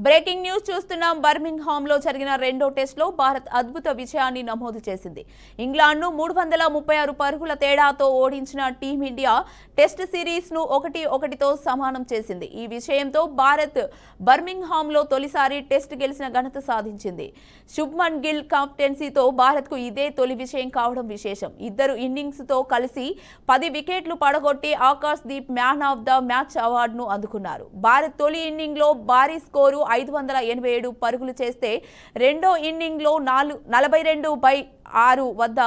Breaking news చూస్తున్నాం. Birmingham లో జరిగిన రెండో టెస్ట్ లో భారత్ అద్భుత విజయాన్ని నమోదు చేసింది. ఇంగ్లాండ్ ను 336 పరుగుల తేడాతో ఓడించిన టీమిండియా టెస్ట్ సిరీస్ ను 1-1తో సమానం చేసింది. ఈ విజయంతో భారత్ బర్మింగ్హామ్ లో తొలిసారి టెస్ట్ గెలిచిన ఘనత సాధించింది. శుభ్మన్ గిల్ కెప్టెన్సీతో భారత్ కు ఇదే తొలి విజయం కావడం విశేషం. ఇద్దరు ఇన్నింగ్స్ తో కలిసి 10 వికెట్లు పడగొట్టి Akash Deep man of the match అవార్డును అందుకున్నారు. భారత్ తొలి ఇన్నింగ్ లో భారీ స్కోరు 587 పరుగులు చేస్తే రెండో ఇన్నింగ్ లో 42/6 వద్ద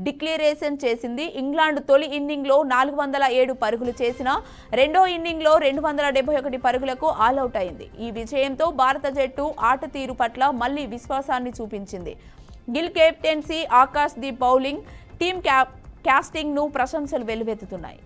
డిక్లరేషన్ చేసింది. ఇంగ్లాండ్ తొలి ఇన్నింగ్ లో 407 పరుగులు చేసిన రెండో ఇన్నింగ్ లో 271 పరుగులకు ఆల్అౌట్ అయింది. ఈ విజయంతో భారత జట్టు ఆట తీరు పట్ల మళ్లీ విశ్వాసాన్ని చూపించింది. Gill captaincy, Akash Deep bowling, team casting ను ప్రశంసలు వెల్లువెత్తుతున్నాయి.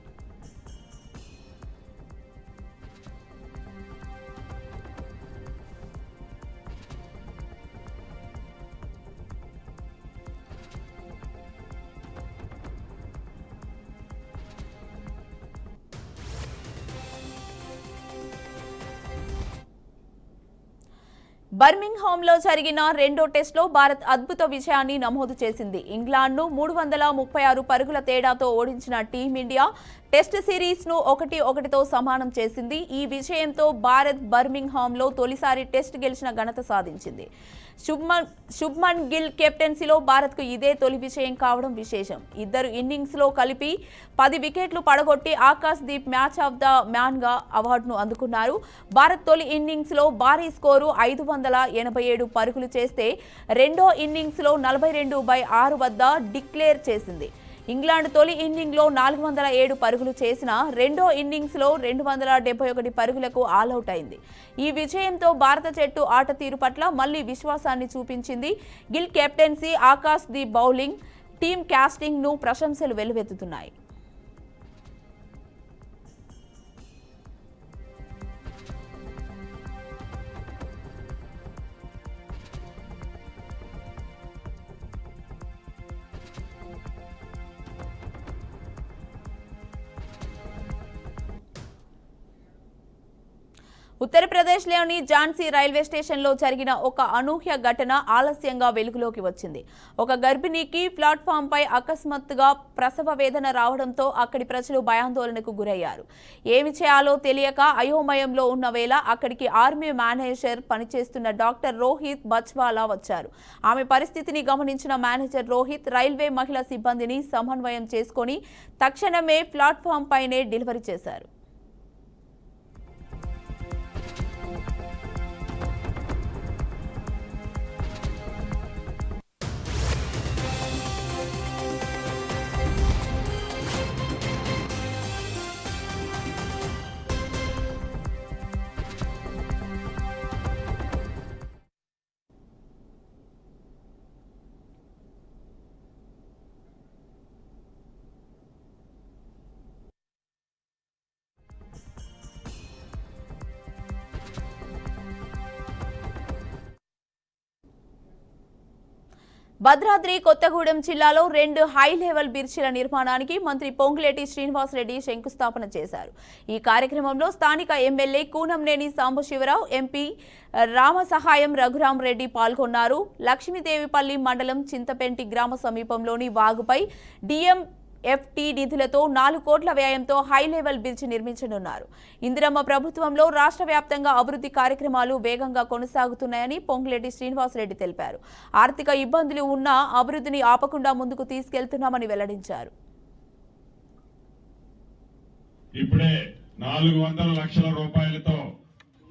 బర్మింగ్హామ్ లో జరిగిన రెండో టెస్ట్ లో భారత్ అద్భుత విజయాన్ని నమోదు చేసింది. ఇంగ్లాండ్ ను 336 పరుగుల తేడాతో ఓడించిన టీమిండియా టెస్ట్ సిరీస్ ను 1-1తో సమానం చేసింది. ఈ విజయంతో భారత్ బర్మింగ్హామ్ లో తొలిసారి టెస్ట్ గెలిచిన ఘనత సాధించింది. శుభ్మన్ గిల్ కెప్టెన్సీలో భారత్ కు ఇదే తొలి విజయం కావడం విశేషం. ఇద్దరు ఇన్నింగ్స్ లో కలిపి 10 వికెట్లు పడగొట్టి Akash Deep match of the man గా అవార్డును అందుకున్నారు. భారత్ తొలి ఇన్నింగ్స్ లో భారీ స్కోరు 587 పరుగులు చేస్తే రెండో ఇన్నింగ్స్ లో 42/6 వద్ద డిక్లేర్ చేసింది. ఇంగ్లాండ్ తొలి ఇన్నింగ్ లో 407 పరుగులు చేసిన రెండో ఇన్నింగ్స్ లో 271 పరుగులకు ఆల్అౌట్ అయింది. ఈ విజయంతో భారత జట్టు ఆట తీరు పట్ల మళ్లీ విశ్వాసాన్ని చూపించింది. Gill captaincy, Akash Deep bowling, team casting ను ప్రశంసలు వెల్లువెత్తుతున్నాయి. ఉత్తరప్రదేశ్లోని ఝాన్సీ రైల్వే స్టేషన్లో జరిగిన ఒక అనూహ్య ఘటన ఆలస్యంగా వెలుగులోకి వచ్చింది. ఒక గర్భిణికి ప్లాట్ఫామ్పై అకస్మాత్తుగా ప్రసవ వేదన రావడంతో అక్కడి ప్రజలు భయాందోళనకు గురయ్యారు. ఏమి చేయాలో తెలియక అయోమయంలో ఉన్న వేళ అక్కడికి ఆర్మీ మేనేజర్ పనిచేస్తున్న డాక్టర్ రోహిత్ బచ్వాలా వచ్చారు. ఆమె పరిస్థితిని గమనించిన మేనేజర్ రోహిత్ రైల్వే మహిళా సిబ్బందిని సమన్వయం చేసుకుని తక్షణమే ప్లాట్ఫామ్ పైనే డెలివరీ చేశారు. భద్రాద్రి కొత్తగూడెం జిల్లాలో 2 హై లెవెల్ బ్రిడ్జిల నిర్మాణానికి మంత్రి పొంగులేటి శ్రీనివాసరెడ్డి శంకుస్థాపన చేశారు. ఈ కార్యక్రమంలో స్థానిక ఎమ్మెల్యే కూనంనేని సాంబశివరావు, ఎంపీ రామసహాయం రఘురాం రెడ్డి పాల్గొన్నారు. లక్ష్మీదేవిపల్లి మండలం చింతపెంటి గ్రామ సమీపంలోని వాగుపై DMFT నిధులతో 4 కోట్ల వ్యయంతో హై లెవెల్ బ్రిడ్జ్ నిర్మించనున్నారు. ఇందిరమ్మ ప్రభుత్వంలో రాష్ట్ర వ్యాప్తంగా అభివృద్ధి కార్యక్రమాలు వేగంగా కొనసాగుతున్నాయని పొంగులేటి శ్రీనివాసరెడ్డి తెలిపారు. ఆర్థిక ఇబ్బందులు ఉన్నా అభివృద్ధిని ఆపకుండా ముందుకు తీసుకెళ్తున్నామని వెల్లడించారు. ఇప్పుడే 400 లక్షల రూపాయలతో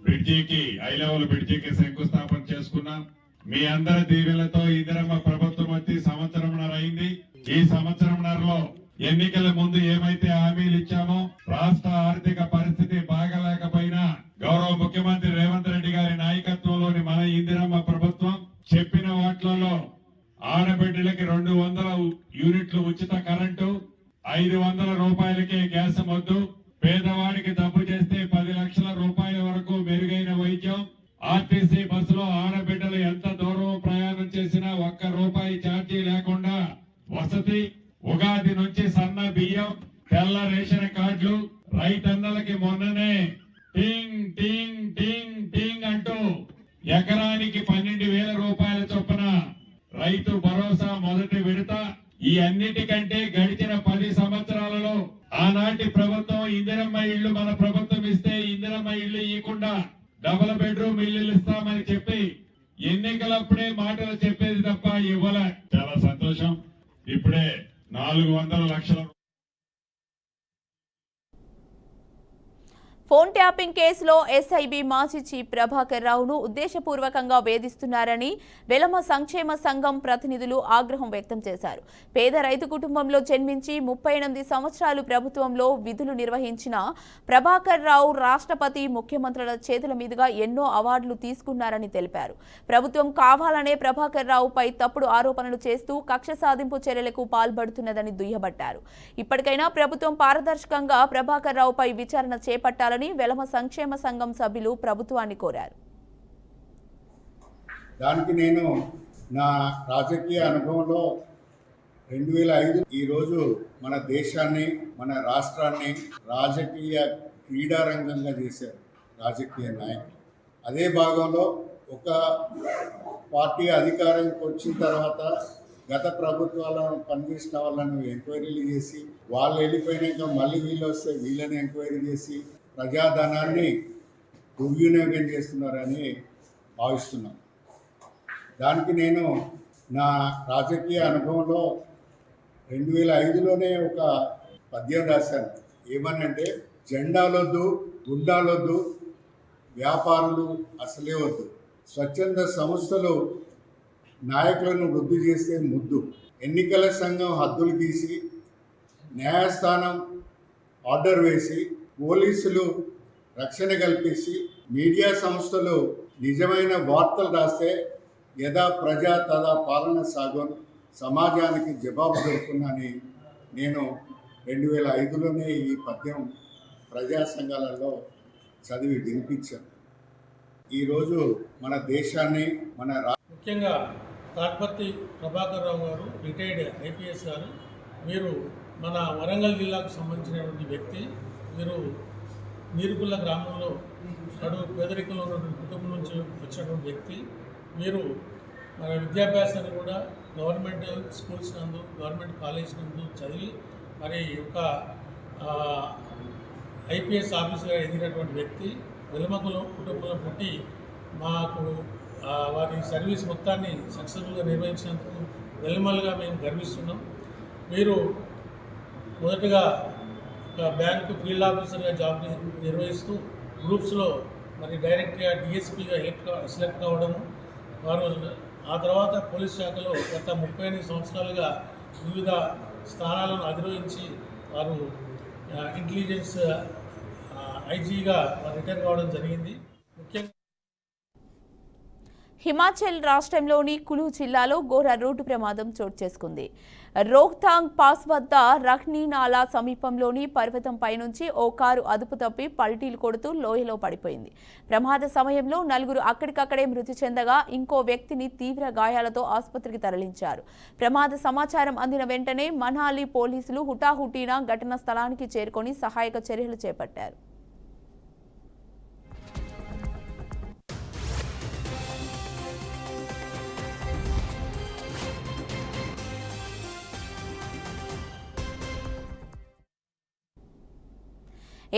బ్రిడ్జికి, హై లెవెల్ బ్రిడ్జికి శంకుస్థాపన చేసుకున్నాం. మీ అందరి దీవెనలతో ఇందిరమ్మ ప్రభుత్వం వచ్చి సంవత్సరంన్నర అయింది. ఈ సంవత్సరంన్నరలో ఎన్నికల ముందు ఏమైతే హామీలు ఇచ్చామో, రాష్ట్ర ఆర్థిక పరిస్థితి బాగలేకపోయినా గౌరవ ముఖ్యమంత్రి రేవంత్ రెడ్డి గారి నాయకత్వంలోని మన ఇందిరమ్మ ప్రభుత్వం చెప్పిన వాటిలలో ఆడబిడ్డలకి 200 యూనిట్లు ఉచిత కరెంటు, 500 రూపాయలకే గ్యాస్ మొద్దు, పేదవాడికి డబ్బు చేస్తే 10 లక్షల రూపాయల వరకు మెరుగైన వైద్యం, ఆర్టీసీ బస్సులో ఆడబిడ్డలు ఎంత దూరం ప్రయాణం చేసినా 1 రూపాయి ఛార్జీ లేకుండా వసతి, ఉగాది నుంచి సన్న బియ్యం, తెల్ల రేషన్ కార్డులు, రైతన్నలకి మొన్ననే టింగ్ టింగ్ టింగ్ టింగ్ అంటూ ఎకరానికి 12,000 రూపాయల చొప్పున రైతు భరోసా మొదటి విడత. ఈ అన్నిటికంటే గడిచిన 10 సంవత్సరాలలో ఆనాటి ప్రభుత్వం ఇందిరమ్మ ఇళ్లు మన ప్రభుత్వం ఇస్తే ఇందిరమ్మ ఇళ్లు ఇవ్వకుండా డబుల్ బెడ్రూమ్ ఇల్లు ఇస్తామని చెప్పి ఎన్నికలప్పుడే మాటలు చెప్పేది తప్ప ఇవ్వల. చాలా సంతోషం. ఇప్పుడే 400 లక్షల ఫోన్ ట్యాపింగ్ కేసులో ఎస్ఐబి మాజీ చీఫ్ ప్రభాకర్ రావును ఉద్దేశపూర్వకంగా వేధిస్తున్నారని వెలమ సంక్షేమ సంఘం ప్రతినిధులు ఆగ్రహం వ్యక్తం చేశారు. పేద రైతు కుటుంబంలో జన్మించి 38 సంవత్సరాలు ప్రభుత్వంలో విధులు నిర్వహించిన ప్రభాకర్ రావు రాష్ట్రపతి, ముఖ్యమంత్రుల చేతుల మీదుగా ఎన్నో అవార్డులు తీసుకున్నారని తెలిపారు. ప్రభుత్వం కావాలనే ప్రభాకర్ రావుపై తప్పుడు ఆరోపణలు చేస్తూ కక్ష సాధింపు చర్యలకు పాల్పడుతున్నదని దుయ్యబట్టారు. ఇప్పటికైనా ప్రభుత్వం పారదర్శకంగా ప్రభాకర్ రావుపై విచారణ చేపట్టాలని వెలమ సంక్షేమ సంఘం సభ్యులు ప్రభుత్వాన్ని కోరారు. దానికి నేను నా రాజకీయ అనుభవంలో 2005 ఈరోజు మన దేశాన్ని, మన రాష్ట్రాన్ని రాజకీయ క్రీడారంగంగా చేశారు రాజకీయ నాయకులు. అదే భాగంలో ఒక పార్టీ అధికారానికి వచ్చిన తర్వాత గత ప్రభుత్వాలను పనిచేసిన వాళ్ళను ఎంక్వైరీలు చేసి, వాళ్ళు వెళ్ళిపోయినాక మళ్ళీ వీళ్ళు వస్తే వీళ్ళని ఎంక్వైరీ చేసి ప్రజాధనాన్ని దుర్వినియోగం చేస్తున్నారని భావిస్తున్నాం. దానికి నేను నా రాజకీయ అనుభవంలో 2005లోనే ఒక పద్యం రాశాను. ఏమనంటే, జెండాలొద్దు, గుండాలొద్దు, వ్యాపారులు అసలే వద్దు, స్వచ్ఛంద సంస్థలు నాయకులను వృద్ధి చేస్తే ముద్దు, ఎన్నికల సంఘం హద్దులు గీసి, న్యాయస్థానం ఆర్డర్ వేసి, పోలీసులు రక్షణ కల్పించి, మీడియా సంస్థలు నిజమైన వార్తలు రాస్తే యథా ప్రజా తదా పాలన సాగును సమాజానికి జవాబు దొరుకుతుందని నేను 2005లోనే ఈ పద్యం ప్రజా సంఘాలలో చదివి వినిపించాను. ఈరోజు మన దేశాన్ని, మన ముఖ్యంగా తాడ్పర్తి ప్రభాకర్ రావు గారు, రిటైర్డ్ ఐపీఎస్ గారు, వీరు మన వరంగల్ జిల్లాకు సంబంధించినటువంటి వ్యక్తి. వీరు నీరుకుల్ల గ్రామంలో పేదరికంలో ఉన్నటువంటి కుటుంబం నుంచి వచ్చినటువంటి వ్యక్తి. వీరు మన విద్యాభ్యాసాన్ని కూడా గవర్నమెంట్ స్కూల్స్ నందు, గవర్నమెంట్ కాలేజ్ నందు చదివి మరి ఒక ఐపీఎస్ ఆఫీసర్గా ఎదిగినటువంటి వ్యక్తి. వెలుమకుల కుటుంబంలో పుట్టి మాకు వారి సర్వీస్ మొత్తాన్ని సక్సెస్ఫుల్గా నిర్వహించినందుకు వెలుమలుగా మేము గర్విస్తున్నాం. వీరు మొదటగా ఒక బ్యాంక్ ఫీల్డ్ ఆఫీసర్గా జాబ్ నిర్వహిస్తూ గ్రూప్స్లో మరి డైరెక్ట్గా డిఎస్పీగా సెలెక్ట్ కావడము, వారు ఆ తర్వాత పోలీస్ శాఖలో గత 38 సంవత్సరాలుగా వివిధ స్థానాలను అధిరోహించి వారు ఇంటెలిజెన్స్ ఐజీగా రిటైర్ కావడం జరిగింది. ముఖ్యంగా హిమాచల్ రాష్ట్రంలోని కులు జిల్లాలో ఘోర రోడ్డు ప్రమాదం చోటు చేసుకుంది. రోహ్తాంగ్ పాస్ వద్ద రఖ్నీ నాలా సమీపంలోని పర్వతంపై నుంచి ఓ కారు అదుపు తప్పి పల్టీలు కొడుతూ లోయలో పడిపోయింది. ప్రమాద సమయంలో 4 అక్కడికక్కడే మృతి చెందగా ఇంకో వ్యక్తిని తీవ్ర గాయాలతో ఆసుపత్రికి తరలించారు. ప్రమాద సమాచారం అందిన వెంటనే మనాలి పోలీసులు హుటాహుటీన ఘటనా స్థలానికి చేరుకొని సహాయక చర్యలు చేపట్టారు.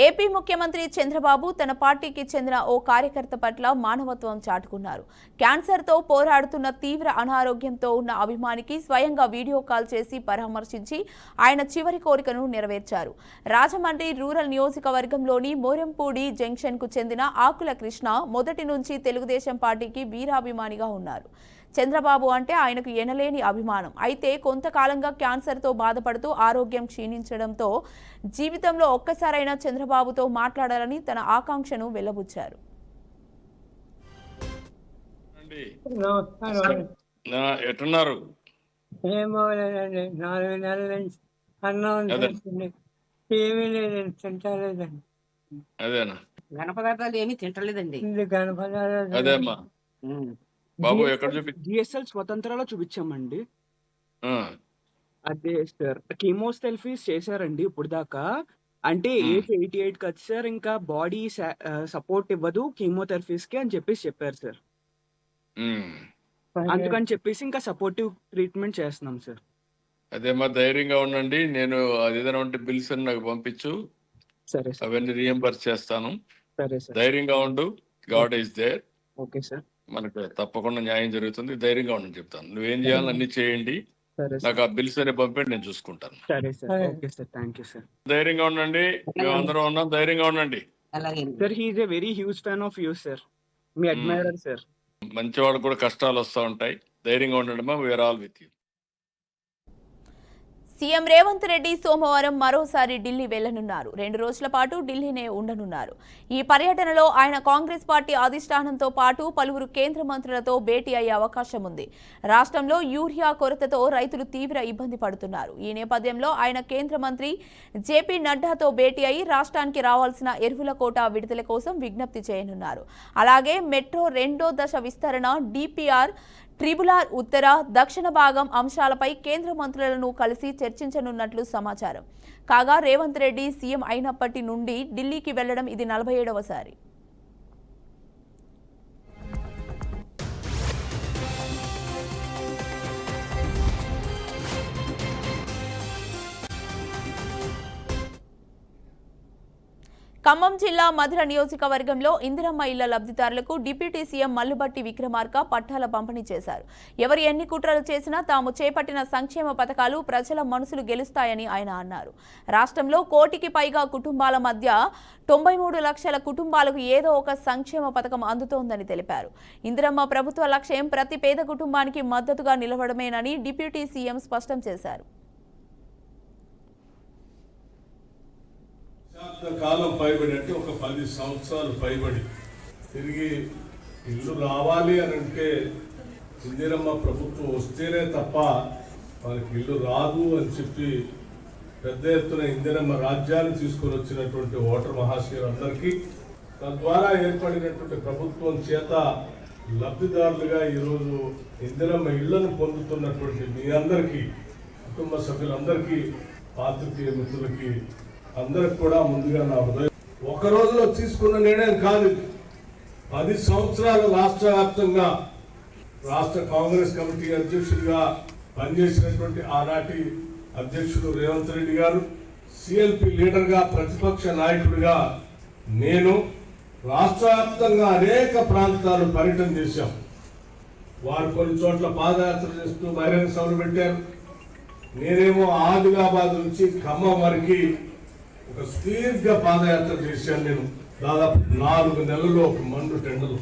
ఏపీ ముఖ్యమంత్రి చంద్రబాబు తన పార్టీకి చెందిన ఓ కార్యకర్త పట్ల మానవత్వం చాటుకున్నారు. క్యాన్సర్తో పోరాడుతున్న తీవ్ర అనారోగ్యంతో ఉన్న అభిమానికి స్వయంగా వీడియో కాల్ చేసి పరామర్శించి ఆయన చివరి కోరికను నెరవేర్చారు. రాజమండ్రి రూరల్ నియోజకవర్గంలోని మోరంపూడి జంక్షన్కు చెందిన ఆకుల కృష్ణ మొదటి నుంచి తెలుగుదేశం పార్టీకి వీరాభిమానిగా ఉన్నారు. చంద్రబాబు అంటే ఆయనకు ఎనలేని అభిమానం. అయితే కొంతకాలంగా క్యాన్సర్తో బాధపడుతూ ఆరోగ్యం క్షీణించడంతో జీవితంలో ఒక్కసారైనా చంద్రబాబుతో మాట్లాడాలని తన ఆకాంక్షను వెల్లబుచ్చారు. ఎట్టున్నారు? ఏమో లేదండి, 4 నెలల నుంచి అన్నం తింటుంది, ఏమీ లేదండి, తింటలేదండి. అదేనా? ఘనపదార్థాలు ఏమీ తింటలేదండి. గణపతి అదేమ్మా బాబు, ఎక్కడ చూపి? జిఎస్ఎల్ స్వతంత్రాలో చూపించామండి. ఆ, అదే సార్, కీమోథెరపీస్ చేశారండి ఇప్పుడు దాకా. అంటే ఏజ్ 88 కదా సార్, ఇంకా బాడీ సపోర్ట్ ఇవ్వదు కీమోథెరపీస్ కి అని చెప్పారు సార్. ఉమ్. అందుకని చెప్పేసి ఇంకా సపోర్టివ్ ట్రీట్మెంట్ చేస్తున్నాం సార్. అదేమా ధైర్యంగా ఉండండి. నేను అది ఏదైనా ఉంటే బిల్స్ అని నాకు పంపించు, సరే సార్. అవన్నీ రీఎంబర్స్ చేస్తాను. సరే సార్. ధైర్యంగా ఉండు. God is there. Okay sir. మనకు తప్పకుండా న్యాయం జరుగుతుంది. ధైర్యంగా ఉండని చెప్తాను. నువ్వేం చేయాలని అన్ని చేయండి. సరే నాకు సార్. ఆ బిల్స్ అనే పంపండి, నేను చూసుకుంటాను. సరే sir. Okay sir. Thank you sir. ధైర్యంగా ఉండండి. మేము అందరం ఉన్నాం. ధైర్యంగా ఉండండి. Sir he is a very huge fan of you sir. మీ అడ్మైరర్ సార్. మంచి వాళ్ళకు కూడా కష్టాలు వస్తూ ఉంటాయి. ధైర్యంగా ఉండండి మా. We are all with you. CM Revanth Reddy సోమవారం మరోసారి ఢిల్లీ వెళ్లనున్నారు. 2 రోజుల పాటు ఢిల్లీనే ఉండనున్నారు. ఈ పర్యటనలో ఆయన కాంగ్రెస్ పార్టీ అధిష్టానంతో పాటు పలువురు కేంద్ర మంత్రులతో భేటీ అయ్యే అవకాశం ఉంది. రాష్ట్రంలో యూరియా కొరతతో రైతులు తీవ్ర ఇబ్బంది పడుతున్నారు. ఈ నేపథ్యంలో ఆయన కేంద్ర మంత్రి జేపీ నడ్డాతో భేటీ అయి రాష్ట్రానికి రావాల్సిన ఎరువుల కోటా విడుదల కోసం విజ్ఞప్తి చేయనున్నారు. అలాగే మెట్రో 2వ దశ విస్తరణ, డిపిఆర్, ట్రిబులార్ ఉత్తర, దక్షిణ భాగం అంశాలపై కేంద్ర మంత్రులను కలిసి చర్చించనున్నట్లు సమాచారం. కాగా రేవంత్ రెడ్డి సీఎం అయినప్పటి నుండి ఢిల్లీకి వెళ్లడం ఇది 47వసారి. ఖమ్మం జిల్లా మధుర నియోజకవర్గంలో ఇందిరమ్మ ఇళ్ల లబ్ధిదారులకు డిప్యూటీ సీఎం మల్లుబట్టి విక్రమార్క పట్టాల పంపిణీ చేశారు. ఎవరు ఎన్ని కుట్రలు చేసినా తాము చేపట్టిన సంక్షేమ పథకాలు ప్రజల మనసులు గెలుస్తాయని ఆయన అన్నారు. రాష్ట్రంలో 1 కోటికి పైగా కుటుంబాల మధ్య 93 లక్షల కుటుంబాలకు ఏదో ఒక సంక్షేమ పథకం అందుతోందని తెలిపారు. ఇందిరమ్మ ప్రభుత్వ లక్ష్యం ప్రతి పేద కుటుంబానికి మద్దతుగా నిలవడమేనని డిప్యూటీ సీఎం స్పష్టం చేశారు. కాలం పైబడి అంటే ఒక 10 సంవత్సరాలు పైబడి తిరిగి ఇల్లు రావాలి అని అంటే ఇందిరమ్మ ప్రభుత్వం వస్తేనే తప్ప మనకి ఇల్లు రాదు అని చెప్పి పెద్ద ఎత్తున ఇందిరమ్మ రాజ్యాన్ని తీసుకొని వచ్చినటువంటి ఓటర్ మహాశయులందరికీ, తద్వారా ఏర్పడినటువంటి ప్రభుత్వం చేత లబ్ధిదారులుగా ఈరోజు ఇందిరమ్మ ఇళ్లను పొందుతున్నటువంటి మీ అందరికీ, కుటుంబ సభ్యులందరికీ, పాత్రికేయ మిత్రులకి అందరికి కూడా ముందుగా నా హృదయం. ఒక రోజులో తీసుకున్న నిర్ణయం కాదు. 10 సంవత్సరాలు రాష్ట్ర వ్యాప్తంగా రాష్ట్ర కాంగ్రెస్ కమిటీ అధ్యక్షుడిగా పనిచేసినటువంటి ఆనాటి అధ్యక్షుడు రేవంత్ రెడ్డి గారు, సిఎల్పి లీడర్గా, ప్రతిపక్ష నాయకుడిగా నేను రాష్ట్ర వ్యాప్తంగా అనేక ప్రాంతాలు పర్యటన చేశాం. వారు కొన్ని చోట్ల పాదయాత్ర చేస్తూ బహిరంగ సభలు పెట్టారు. నేనేమో ఆదిలాబాద్ నుంచి ఖమ్మం వరకు ఒక సుదీర్ఘ పాదయాత్ర చేశాను. నేను దాదాపు 4 నెలల్లో ఒక మండు టెండలు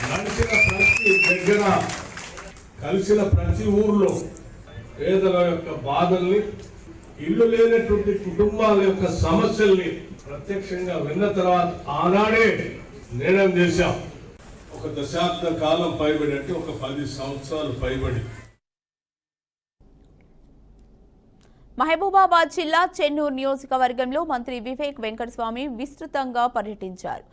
నడిచిన ప్రతి దగ్గర, కలిసిన ప్రతి ఊర్లో పేదల యొక్క బాధల్ని, ఇల్లు లేనటువంటి కుటుంబాల యొక్క సమస్యల్ని ప్రత్యక్షంగా విన్న తర్వాత ఆనాడే నిర్ణయం చేశాం. ఒక దశాబ్ద కాలం పైబడి అంటే ఒక 10 సంవత్సరాలు పైబడి. మహబూబాబాద్ జిల్లా చెన్నూరు నియోజకవర్గంలో మంత్రి వివేక్ వెంకటస్వామి విస్తృతంగా పర్యటించారు.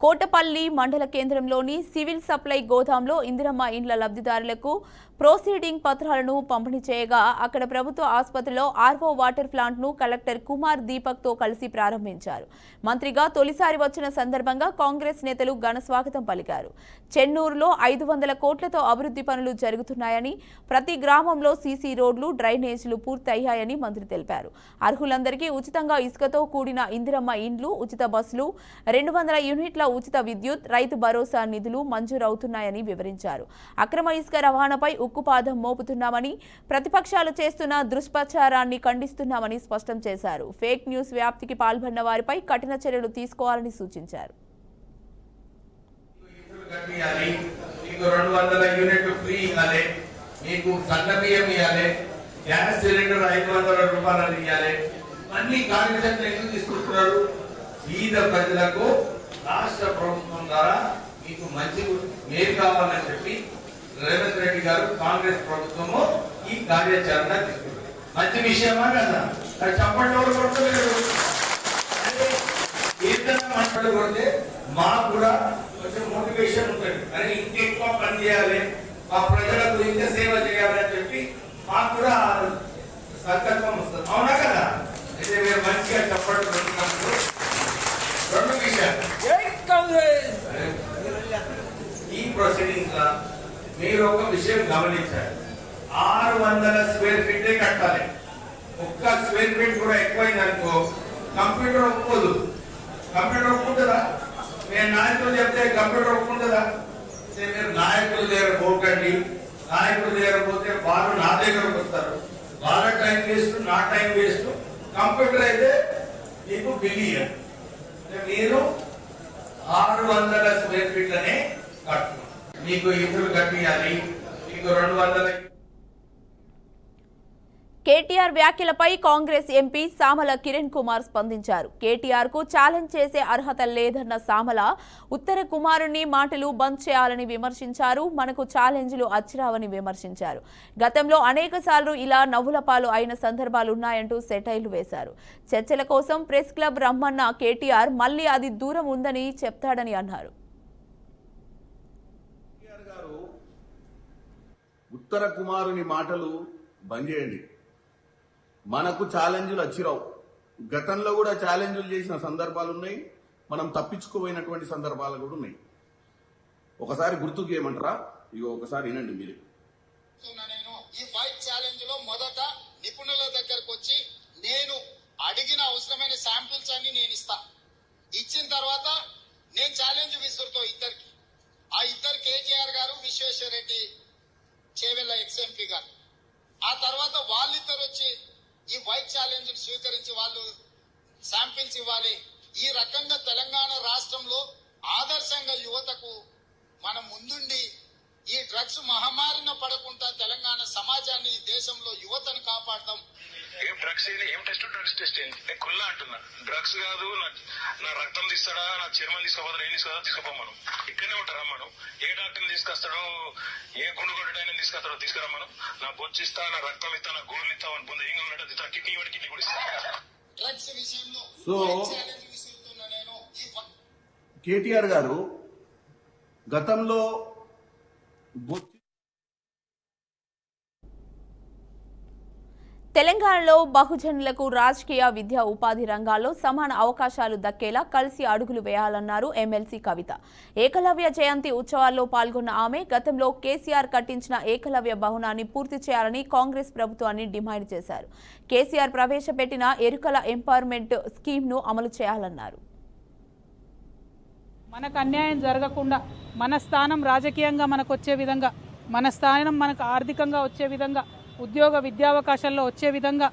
కోటపల్లి మండల కేంద్రంలోని సివిల్ సప్లై గోదాంలో ఇందిరమ్మ ఇండ్ల లబ్ధిదారులకు ప్రొసీడింగ్ పత్రాలను పంపిణీ చేయగా, అక్కడ ప్రభుత్వ ఆసుపత్రిలో ఆర్వో వాటర్ ప్లాంట్ను కలెక్టర్ కుమార్ దీపక్తో కలిసి ప్రారంభించారు. మంత్రిగా తొలిసారి వచ్చిన సందర్భంగా కాంగ్రెస్ నేతలు ఘన స్వాగతం పలికారు. చెన్నూరులో 500 కోట్లతో అభివృద్ధి పనులు జరుగుతున్నాయని, ప్రతి గ్రామంలో సీసీ రోడ్లు, డ్రైనేజీలు పూర్తయ్యాయని మంత్రి తెలిపారు. అర్హులందరికీ ఉచితంగా ఇసుకతో కూడిన ఇందిరమ్మ ఇండ్లు, ఉచిత బస్సులు, 200 యూనిట్ల ఉచిత విద్యుత్, రైతు భరోసా నిధులు మంజూరవుతున్నాయని వివరించారు. అక్రమ ఇసుక రవాణాపై ఉక్కుపాదం మోపుతున్నామని, ప్రతిపక్షాలు చేస్తున్న దుష్ప్రచారాన్ని ఖండిస్తున్నామని స్పష్టం చేశారు. ఫేక్ న్యూస్ వ్యాప్తికి పాల్పడిన వారిపై కఠిన చర్యలు తీసుకోవాలని సూచించారు. రాష్ట్ర ప్రభుత్వం ద్వారా మీకు మంచి మేలు కావాలని చెప్పి రేవంత్ రెడ్డి గారు, కాంగ్రెస్ ప్రభుత్వము ఈ కార్యాచరణ తీసుకుంటారు. మంచి విషయమా కదా? అది చెప్పండి. ఎవరు కొట్టలేదు అంటే ఏదైనా మాటలు కొడితే మాకు కూడా కొంచెం మోటివేషన్ ఉంటుంది. అని ఇంకెక్కువ పని చేయాలి, మా ప్రజలకు ఇంత సేవ చేయాలని చెప్పి మాకు కూడా సంకల్పం వస్తుంది. అవునా కదా? అయితే మీరు మంచిగా చెప్పండి. 2 విషయాలు. ఈ ప్రొసీడింగ్స్ లా మీరు ఒక విషయం గమనించాలి. 600 స్క్వేర్ ఫీటే కట్టాలి. ఒక్క స్క్వేర్ ఫీట్ కూడా ఎక్కువైంది అనుకో కంప్యూటర్ ఒప్పుకోదు. కంప్యూటర్ ఒప్పుకుంటుందా? నేను నాయకులు చెప్తే కంప్యూటర్ ఒప్పుకుంటుందా? మీరు నాయకుల దగ్గర పోకండి. నాయకుల దగ్గర పోతే వాళ్ళు నా దగ్గరకు వస్తారు. వాళ్ళ టైం వేస్ట్, నా టైం వేస్ట్. కంప్యూటర్ అయితే మీకు బిలియన్. మీరు 600 స్క్వేర్ ఫీట్లనే కట్టు. మీకు ఇల్లు కట్టియాలి. మీకు 200. కేటీఆర్ వ్యాఖ్యలపై కాంగ్రెస్ ఎంపీ సామల కిరణ్ కుమార్ స్పందించారు. కేటీఆర్ కు ఛాలెంజ్ చేసే అర్హత లేదన్న సామల ఉత్తర కుమారుని మాటలు బంద్ చేయాలని విమర్శించారు. మనకు ఛాలెంజ్లు అచ్చిరావని విమర్శించారు. గతంలో అనేకసార్లు ఇలా నవ్వుల పాలు అయిన సందర్భాలున్నాయంటూ సెటైర్లు వేశారు. చర్చల కోసం ప్రెస్ క్లబ్ రమ్మన్న కేటీఆర్ మళ్లీ అది దూరం ఉందని చెప్తాడని అన్నారు. ఉత్తర కుమారుని మాటలు బంద్ చేయండి. మనకు ఛాలెంజ్లు వచ్చిరావు. గతంలో కూడా ఛాలెంజ్లు చేసిన సందర్భాలు ఉన్నాయి. మనం తప్పించుకోపోయినటువంటి సందర్భాలు కూడా ఉన్నాయి. ఒకసారి గుర్తుకు చేయమంటారా? ఇగో ఒకసారి వినండి మీరు. నేను ఈ వైట్ ఛాలెంజ్ లో మొదట నిపుణుల దగ్గరకు వచ్చి నేను అడిగిన అవసరమైన శాంపిల్స్ అన్ని నేను ఇస్తా. ఇచ్చిన తర్వాత నేను ఛాలెంజ్ విసురుతో ఇద్దరికి. ఆ ఇద్దరు కేటీఆర్ గారు, విశ్వేశ్వర రెడ్డి చేవెళ్ళ ఎక్స్ఎంపీ గారు. ఆ తర్వాత వాళ్ళిద్దరు వచ్చి ఈ వైట్ ఛాలెంజ్ స్వీకరించి వాళ్ళు శాంపిల్స్ ఇవ్వాలి. ఈ రకంగా తెలంగాణ రాష్ట్రంలో ఆదర్శంగా యువతకు మనం ముందుండి ఈ డ్రగ్స్ మహమ్మారిన పడకుండా తెలంగాణ సమాజాన్ని, దేశంలో యువతను కాపాడతాం. ఏం డ్రగ్స్ ఏం టెస్ట్? డ్రగ్స్ టెస్ట్ ఏంటి? నేను కుల్లా అంటున్నా. డ్రగ్స్ కాదు, నా రక్తం తీస్తాడా, నా చర్మం తీసుకోపోతాడా, ఏం తీసుకోదా తీసుకోపోమను. ఇక్కడనే ఉంటారా మనం? ఏ డాక్టర్ని తీసుకొస్తాడో, ఏ గుండు కొట్టడానికి తీసుకొస్తాడో తీసుకురమ్మను. నా బొచ్చు ఇస్తా, నా రక్తం ఇస్తా, నా గోళ్ళు ఇస్తా అని పొంది ఏం ఉన్నాడు కిడ్నీ వాడి కిడ్నీ కూడా ఇస్తా. డ్రగ్స్ విషయంలో నేను కేటీఆర్ గారు గతంలో తెలంగాణలో బహుజనులకు రాజకీయ, విద్యా, ఉపాధి రంగాల్లో సమాన అవకాశాలు దక్కేలా కలిసి అడుగులు వేయాలన్నారు ఎమ్మెల్సీ కవిత. ఏకలవ్య జయంతి ఉత్సవాల్లో పాల్గొన్న ఆమె గతంలో కేసీఆర్ కట్టించిన ఏకలవ్య భవనాన్ని పూర్తి చేయాలని కాంగ్రెస్ ప్రభుత్వాన్ని డిమాండ్ చేశారు. కేసీఆర్ ప్రవేశపెట్టిన ఎరుకల ఎంపవర్మెంట్ స్కీమ్ను అమలు చేయాలన్నారు. మనకు అన్యాయం జరగకుండా, మన స్థానం రాజకీయంగా మనకు వచ్చే విధంగా, మన స్థానం మనకు ఆర్థికంగా వచ్చే విధంగా, ఉద్యోగ విద్యావకాశాల్లో వచ్చే విధంగా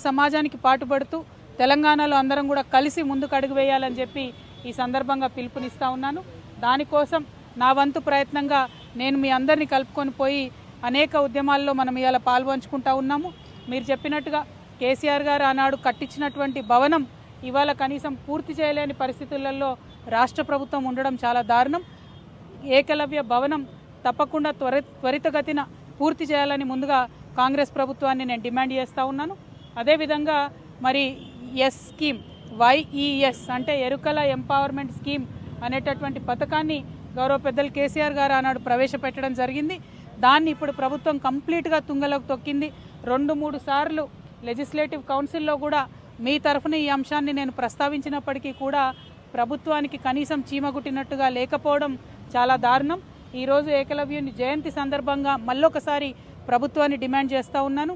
సమాజానికి పాటుపడుతూ తెలంగాణలో అందరం కూడా కలిసి ముందుకు అడుగు వేయాలని చెప్పి ఈ సందర్భంగా పిలుపునిస్తా ఉన్నాను. దానికోసం నా వంతు ప్రయత్నంగా నేను మీ అందరినీ కలుపుకొని పోయి అనేక ఉద్యమాల్లో మనం ఇవాళ పాల్పంచుకుంటా ఉన్నాము. మీరు చెప్పినట్టుగా కేసీఆర్ గారు ఆనాడు కట్టించినటువంటి భవనం ఇవాళ కనీసం పూర్తి చేయలేని పరిస్థితులలో రాష్ట్ర ప్రభుత్వం ఉండడం చాలా దారుణం. ఏకలవ్య భవనం తప్పకుండా త్వరితగతిన పూర్తి చేయాలని ముందుగా కాంగ్రెస్ ప్రభుత్వాన్ని నేను డిమాండ్ చేస్తూ ఉన్నాను. అదేవిధంగా మరి ఎస్ స్కీమ్, YES అంటే ఎరుకల ఎంపవర్మెంట్ స్కీమ్ అనేటటువంటి పథకాన్ని గౌరవ పెద్దలు కేసీఆర్ గారు ఆనాడు ప్రవేశపెట్టడం జరిగింది. దాన్ని ఇప్పుడు ప్రభుత్వం కంప్లీట్గా తుంగలోకి తొక్కింది. 2-3 సార్లు లెజిస్లేటివ్ కౌన్సిల్లో కూడా మీ తరఫున ఈ అంశాన్ని నేను ప్రస్తావించినప్పటికీ కూడా ప్రభుత్వానికి కనీసం చీమగుట్టినట్టుగా లేకపోవడం చాలా దారుణం. ఈరోజు ఏకలవ్యుని జయంతి సందర్భంగా మళ్ళొకసారి ప్రభుత్వాన్ని డిమాండ్ చేస్తూ ఉన్నాను.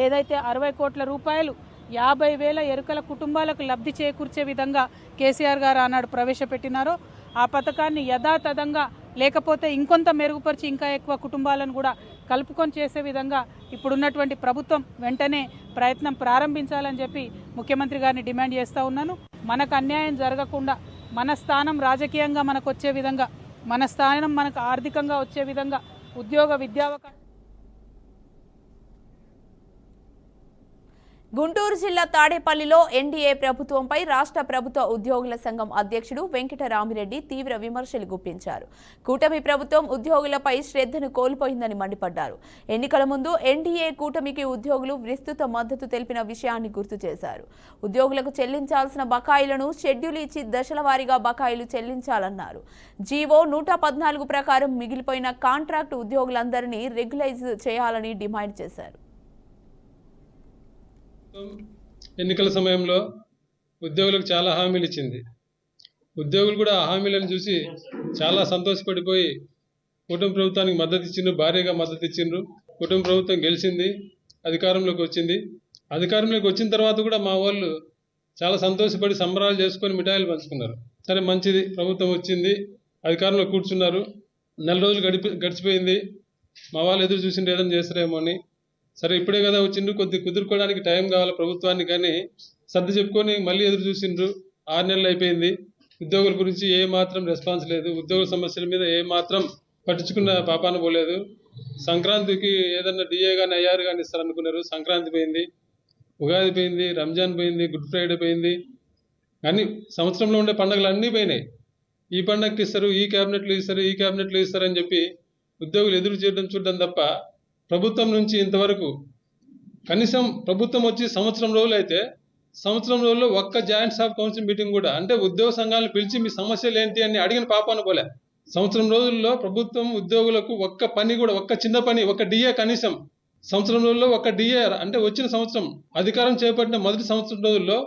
ఏదైతే 60 కోట్ల రూపాయలు 50,000 ఎరుకల కుటుంబాలకు లబ్ధి చేకూర్చే విధంగా కేసీఆర్ గారు ఆనాడు ప్రవేశపెట్టినారో ఆ పథకాన్ని యథాతథంగా, లేకపోతే ఇంకొంత మెరుగుపరిచి ఇంకా ఎక్కువ కుటుంబాలను కూడా కలుపుకొని చేసే విధంగా ఇప్పుడున్నటువంటి ప్రభుత్వం వెంటనే ప్రయత్నం ప్రారంభించాలని చెప్పి ముఖ్యమంత్రి గారిని డిమాండ్ చేస్తూ ఉన్నాను. మనకు అన్యాయం జరగకుండా, మన స్థానం రాజకీయంగా మనకు వచ్చే విధంగా, మన స్థానం మనకు ఆర్థికంగా వచ్చే విధంగా, ఉద్యోగ విద్యావకాశం. గుంటూరు జిల్లా తాడేపల్లిలో ఎన్డీఏ ప్రభుత్వంపై రాష్ట్ర ప్రభుత్వ ఉద్యోగుల సంఘం అధ్యక్షుడు వెంకటరామిరెడ్డి తీవ్ర విమర్శలు గుప్పించారు. కూటమి ప్రభుత్వం ఉద్యోగులపై శ్రద్ధను కోల్పోయిందని మండిపడ్డారు. ఎన్నికల ముందు ఎన్డీఏ కూటమికి ఉద్యోగులు విస్తృత మద్దతు తెలిపిన విషయాన్ని గుర్తు చేశారు. ఉద్యోగులకు చెల్లించాల్సిన బకాయిలను షెడ్యూల్ ఇచ్చి దశల వారీగా బకాయిలు చెల్లించాలన్నారు. జీవో 114 ప్రకారం మిగిలిపోయిన కాంట్రాక్టు ఉద్యోగులందరినీ రెగ్యులైజ్ చేయాలని డిమాండ్ చేశారు. ఎన్నికల సమయంలో ఉద్యోగులకు చాలా హామీలు ఇచ్చింది. ఉద్యోగులు కూడా ఆ హామీలను చూసి చాలా సంతోషపడిపోయి కుటుంబ ప్రభుత్వానికి మద్దతు ఇచ్చిండ్రు, భారీగా మద్దతు ఇచ్చిండ్రు. కుటుంబ ప్రభుత్వం గెలిచింది, అధికారంలోకి వచ్చింది. అధికారంలోకి వచ్చిన తర్వాత కూడా మా వాళ్ళు చాలా సంతోషపడి సంబరాలు చేసుకొని మిఠాయిలు పంచుకున్నారు. సరే మంచిది, ప్రభుత్వం వచ్చింది, అధికారంలో కూర్చున్నారు. నెల రోజులు గడిచిపోయింది. మా వాళ్ళు ఎదురు చూసిండ్రు ఏదైనా చేస్తారేమో అని. సరే ఇప్పుడే కదా వచ్చిండ్రు, కొద్ది కుదురుకోవడానికి టైం కావాలి ప్రభుత్వాన్ని, కానీ సర్ది చెప్పుకొని మళ్ళీ ఎదురు చూసిండ్రు. 6 నెలలు అయిపోయింది. ఉద్యోగుల గురించి ఏ మాత్రం రెస్పాన్స్ లేదు. ఉద్యోగుల సమస్యల మీద ఏ మాత్రం పట్టించుకున్న పాపాన పోలేదు. సంక్రాంతికి ఏదన్నా డిఏ కానీ ఐఆర్ కానీ ఇస్తారనుకున్నారు. సంక్రాంతి పోయింది, ఉగాది పోయింది, రంజాన్ పోయింది, గుడ్ ఫ్రైడే పోయింది. కానీ సంవత్సరంలో ఉండే పండుగలు అన్నీ పోయినాయి. ఈ పండగకి ఇస్తారు, ఈ క్యాబినెట్లు ఇస్తారు, ఈ క్యాబినెట్లు ఇస్తారని చెప్పి ఉద్యోగులు ఎదురు చూడడం తప్ప ప్రభుత్వం నుంచి ఇంతవరకు కనీసం ప్రభుత్వం వచ్చి సంవత్సరం రోజులు అయితే సంవత్సరం రోజుల్లో ఒక్క జాయింట్ స్టాఫ్ కౌన్సిల్ మీటింగ్ కూడా, అంటే ఉద్యోగ సంఘాలను పిలిచి మీ సమస్యలు ఏంటి అని అడిగిన పాపాన పోలే. సంవత్సరం రోజుల్లో ప్రభుత్వం ఉద్యోగులకు ఒక్క పని కూడా, ఒక్క చిన్న పని, ఒక డిఏ కనీసం సంవత్సరం రోజుల్లో ఒక డిఏ, అంటే వచ్చిన సంవత్సరం అధికారం చేపట్టిన మొదటి సంవత్సరం రోజుల్లో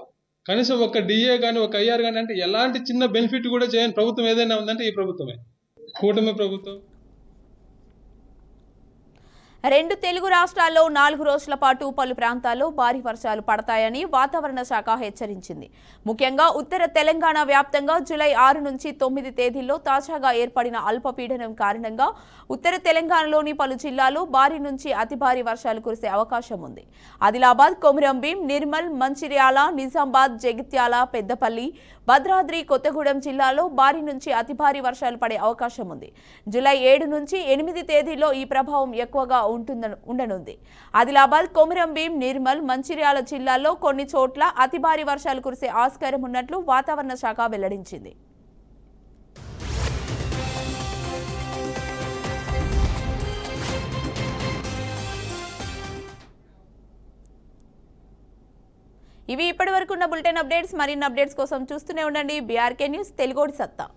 కనీసం ఒక డిఏ కానీ ఒక ఐఆర్ కానీ, అంటే ఎలాంటి చిన్న బెనిఫిట్ కూడా చేయని ప్రభుత్వం ఏదైనా ఉందంటే ఈ ప్రభుత్వమే, కూటమి ప్రభుత్వం. 2 తెలుగు రాష్ట్రాల్లో 4 రోజుల పాటు పలు ప్రాంతాల్లో భారీ వర్షాలు పడతాయని వాతావరణ శాఖ హెచ్చరించింది. ముఖ్యంగా ఉత్తర తెలంగాణ వ్యాప్తంగా జూలై 6 నుంచి 9 తేదీల్లో తాజాగా ఏర్పడిన అల్పపీడనం కారణంగా ఉత్తర తెలంగాణలోని పలు జిల్లాల్లో భారీ నుంచి అతి భారీ వర్షాలు కురిసే అవకాశం ఉంది. ఆదిలాబాద్, కొమురంభీం, నిర్మల్, మంచిర్యాల, నిజామాబాద్, జగిత్యాల, పెద్దపల్లి, భద్రాద్రి కొత్తగూడెం జిల్లాలో భారీ నుంచి అతి భారీ వర్షాలు పడే అవకాశం ఉంది. జూలై 7 నుంచి 8 తేదీల్లో ఈ ప్రభావం ఎక్కువగా ఉండనుంది. ఆదిలాబాద్, కొమురంభీం, నిర్మల్, మంచిర్యాల జిల్లాల్లో కొన్ని చోట్ల అతి భారీ వర్షాలు కురిసే ఆస్కారం ఉన్నట్లు వాతావరణ శాఖ వెల్లడించింది. ఇవి ఇప్పటివరకు ఉన్న బులెటిన్ అప్డేట్స్. మరిన్ని అప్డేట్స్ కోసం చూస్తూనే ఉండండి బీఆర్కే న్యూస్ తెలుగోడి సత్తా.